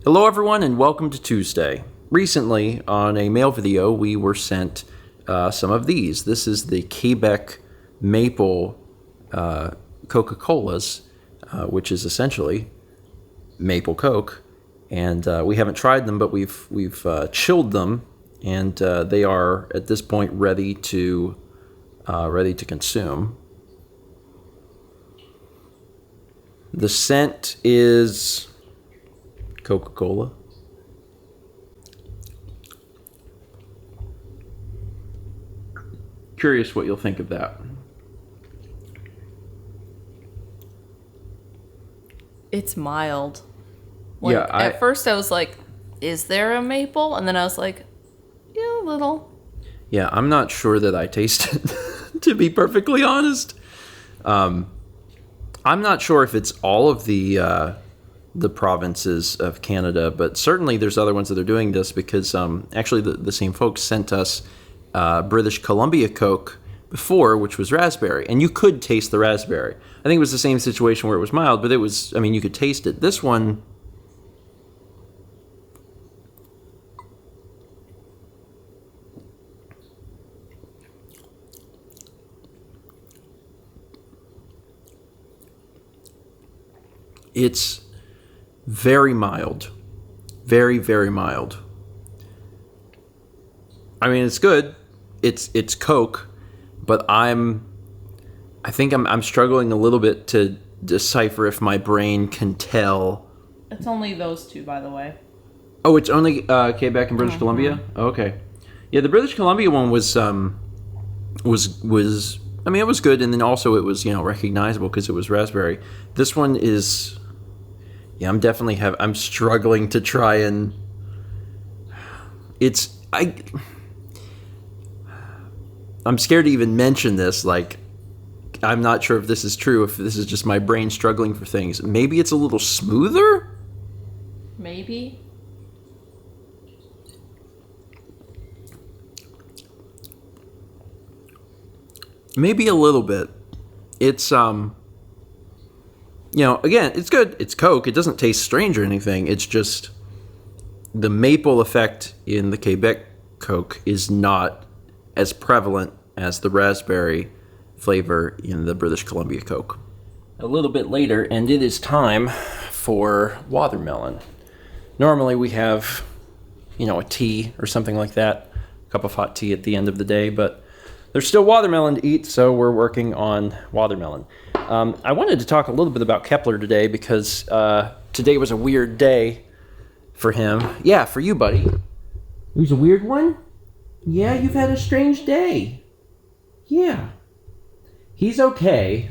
Hello everyone and welcome to Tuesday. Recently on a mail video we were sent some of these. This is the Quebec Maple Coca-Colas, which is essentially Maple Coke. And we haven't tried them, but we've chilled them, and they are at this point ready to consume. The scent is Coca-Cola. Curious what you'll think of that. It's mild. At first I was like, is there a maple? And then I was like, yeah, a little. Yeah, I'm not sure that I taste it, to be perfectly honest. I'm not sure if it's all of the provinces of Canada, but certainly there's other ones that are doing this because actually the same folks sent us British Columbia Coke before, which was raspberry, and you could taste the raspberry. I think it was the same situation where it was mild, but you could taste it. This one, it's very mild. Very, very mild. I mean, it's good. It's Coke, but I think I'm struggling a little bit to decipher if my brain can tell. It's only those two, by the way. Oh, it's only Quebec and British Columbia? Oh, okay. Yeah, the British Columbia one was I mean, it was good, and then also it was, recognizable because it was raspberry. This one is, yeah, I'm struggling to try and, I'm scared to even mention this. Like, I'm not sure if this is true, if this is just my brain struggling for things. Maybe it's a little smoother? Maybe. Maybe a little bit. It's, again, it's good. It's Coke. It doesn't taste strange or anything. It's just the maple effect in the Quebec Coke is not as prevalent as the raspberry flavor in the British Columbia Coke. A little bit later, and it is time for watermelon. Normally we have, a tea or something like that, a cup of hot tea at the end of the day, but there's still watermelon to eat, so we're working on watermelon. I wanted to talk a little bit about Kepler today because today was a weird day for him. Yeah, for you, buddy. It was a weird one? Yeah, you've had a strange day. Yeah. He's okay,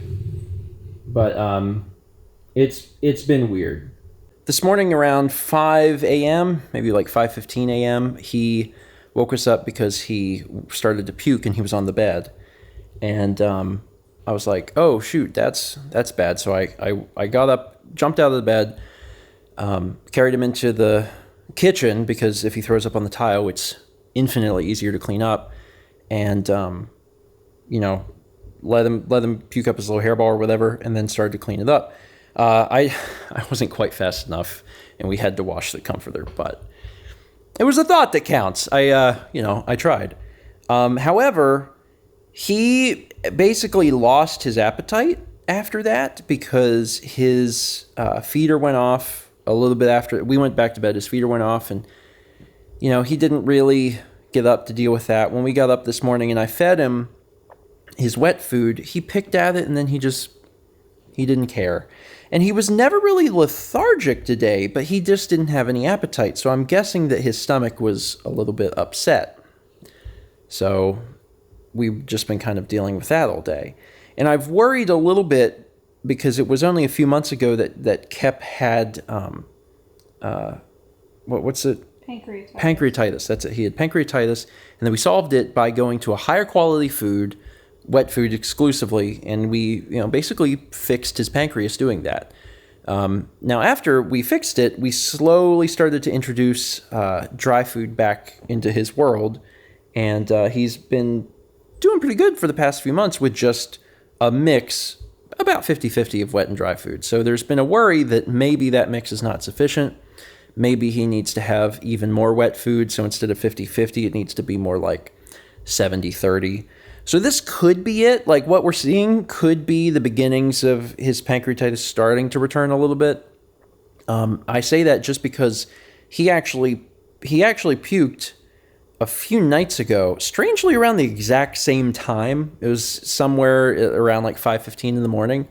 but it's been weird. This morning around 5 a.m., maybe like 5:15 a.m., he woke us up because he started to puke and he was on the bed. And I was like, oh, shoot, that's bad. So I got up, jumped out of the bed, carried him into the kitchen because if he throws up on the tile, it's infinitely easier to clean up, and let him puke up his little hairball or whatever, and then started to clean it up. I wasn't quite fast enough, and we had to wash the comforter, but it was a thought that counts. I tried. However, he basically lost his appetite after that because his feeder went off a little bit after we went back to bed. His feeder went off, and he didn't really get up to deal with that. When we got up this morning and I fed him his wet food, he picked at it and then he didn't care. And he was never really lethargic today, but he just didn't have any appetite. So I'm guessing that his stomach was a little bit upset. So we've just been kind of dealing with that all day. And I've worried a little bit because it was only a few months ago that Kep had, what's it? Pancreatitis. That's it. He had pancreatitis, and then we solved it by going to a higher quality food, wet food exclusively, and we basically fixed his pancreas doing that. Now, after we fixed it, we slowly started to introduce dry food back into his world, and he's been doing pretty good for the past few months with just a mix, about 50-50 of wet and dry food. So there's been a worry that maybe that mix is not sufficient, maybe he needs to have even more wet food. So instead of 50-50, it needs to be more like 70-30. So this could be it. Like what we're seeing could be the beginnings of his pancreatitis starting to return a little bit. I say that just because he actually puked a few nights ago, strangely around the exact same time. It was somewhere around like 5:15 in the morning.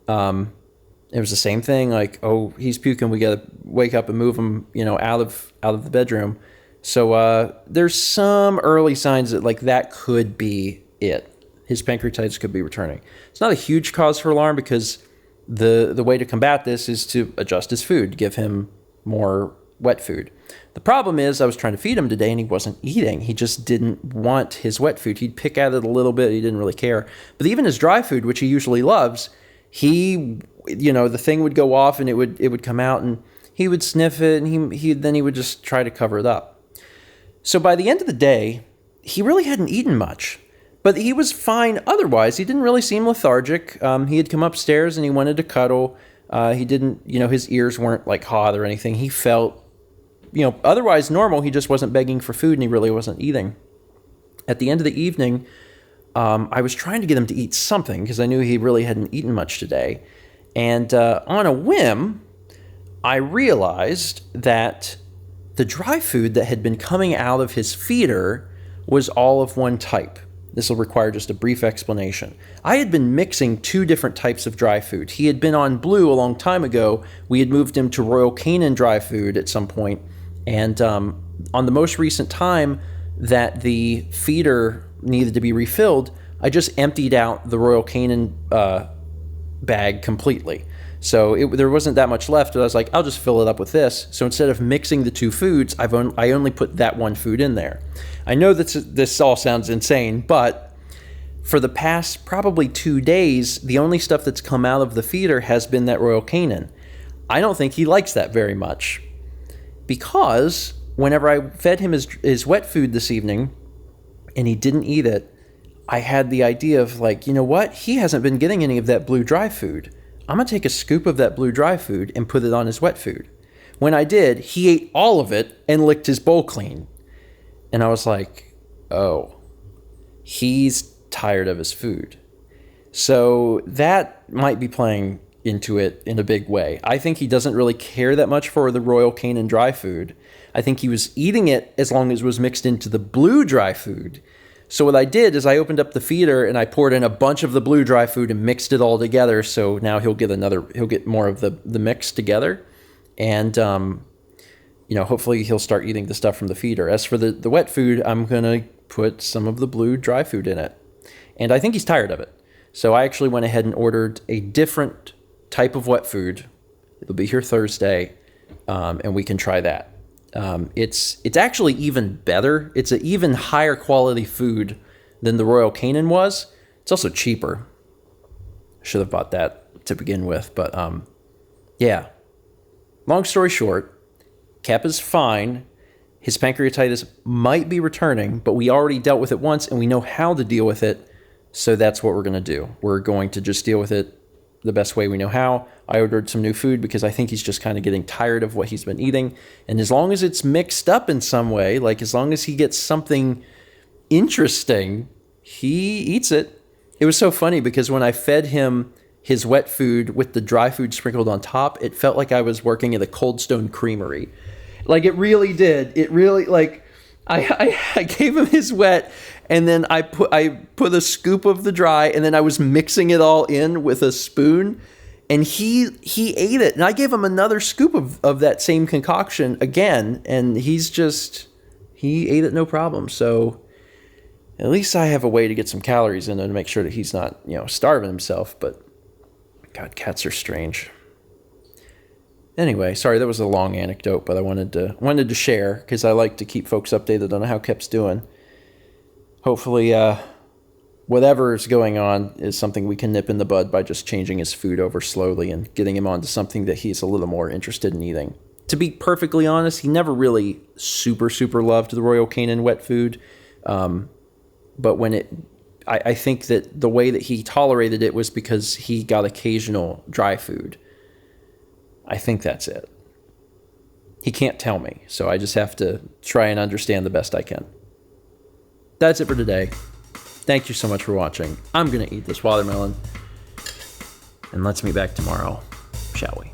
It was the same thing. Like, oh, he's puking. We got to wake up and move him, out of the bedroom. So there's some early signs that like that could be it. His pancreatitis could be returning. It's not a huge cause for alarm because the way to combat this is to adjust his food, give him more wet food. The problem is I was trying to feed him today and he wasn't eating. He just didn't want his wet food. He'd pick at it a little bit. He didn't really care. But even his dry food, which he usually loves, the thing would go off and it would come out and he would sniff it and he would just try to cover it up. So by the end of the day, he really hadn't eaten much. But he was fine otherwise. He didn't really seem lethargic. He had come upstairs and he wanted to cuddle. He didn't, his ears weren't like hot or anything. He felt, otherwise normal. He just wasn't begging for food and he really wasn't eating. At the end of the evening, I was trying to get him to eat something because I knew he really hadn't eaten much today. And on a whim, I realized that the dry food that had been coming out of his feeder was all of one type. This will require just a brief explanation. I had been mixing two different types of dry food. He had been on Blue a long time ago. We had moved him to Royal Canin dry food at some point. And on the most recent time that the feeder needed to be refilled, I just emptied out the Royal Canin bag completely. So there wasn't that much left, but I was like, I'll just fill it up with this. So instead of mixing the two foods, I only put that one food in there. I know that this all sounds insane, but for the past probably 2 days, the only stuff that's come out of the feeder has been that Royal Canin. I don't think he likes that very much because whenever I fed him his wet food this evening and he didn't eat it, I had the idea of like, you know what? He hasn't been getting any of that Blue dry food. I'm going to take a scoop of that Blue dry food and put it on his wet food. When I did, he ate all of it and licked his bowl clean. And I was like, oh, he's tired of his food. So that might be playing into it in a big way. I think he doesn't really care that much for the Royal Canin dry food. I think he was eating it as long as it was mixed into the Blue dry food. So what I did is I opened up the feeder and I poured in a bunch of the Blue dry food and mixed it all together. So now he'll get more of the mix together. And, hopefully he'll start eating the stuff from the feeder. As for the wet food, I'm going to put some of the Blue dry food in it. And I think he's tired of it. So I actually went ahead and ordered a different type of wet food. It'll be here Thursday, and we can try that. It's actually even better. It's an even higher quality food than the Royal Canin was. It's also cheaper. Should have bought that to begin with, but yeah. Long story short, Cap is fine. His pancreatitis might be returning, but we already dealt with it once and we know how to deal with it. So that's what we're going to do. We're going to just deal with it the best way we know how. I ordered some new food because I think he's just kind of getting tired of what he's been eating. And as long as it's mixed up in some way, like as long as he gets something interesting, he eats it. It was so funny because when I fed him his wet food with the dry food sprinkled on top, it felt like I was working at a Cold Stone Creamery. Like it really did. It really, like, I gave him his wet, and then I put a scoop of the dry, and then I was mixing it all in with a spoon, and he ate it. And I gave him another scoop of that same concoction again, and he ate it no problem. So at least I have a way to get some calories in there to make sure that he's not, starving himself. But God, cats are strange. Anyway, sorry, that was a long anecdote, but I wanted to share because I like to keep folks updated on how Kep's doing. Hopefully, whatever's going on is something we can nip in the bud by just changing his food over slowly and getting him onto something that he's a little more interested in eating. To be perfectly honest, he never really super loved the Royal Canin wet food, but I think that the way that he tolerated it was because he got occasional dry food. I think that's it. he can't tell me. So I just have to try and understand the best I can. That's it for today. Thank you so much for watching. I'm going to eat this watermelon. And let's meet back tomorrow, shall we?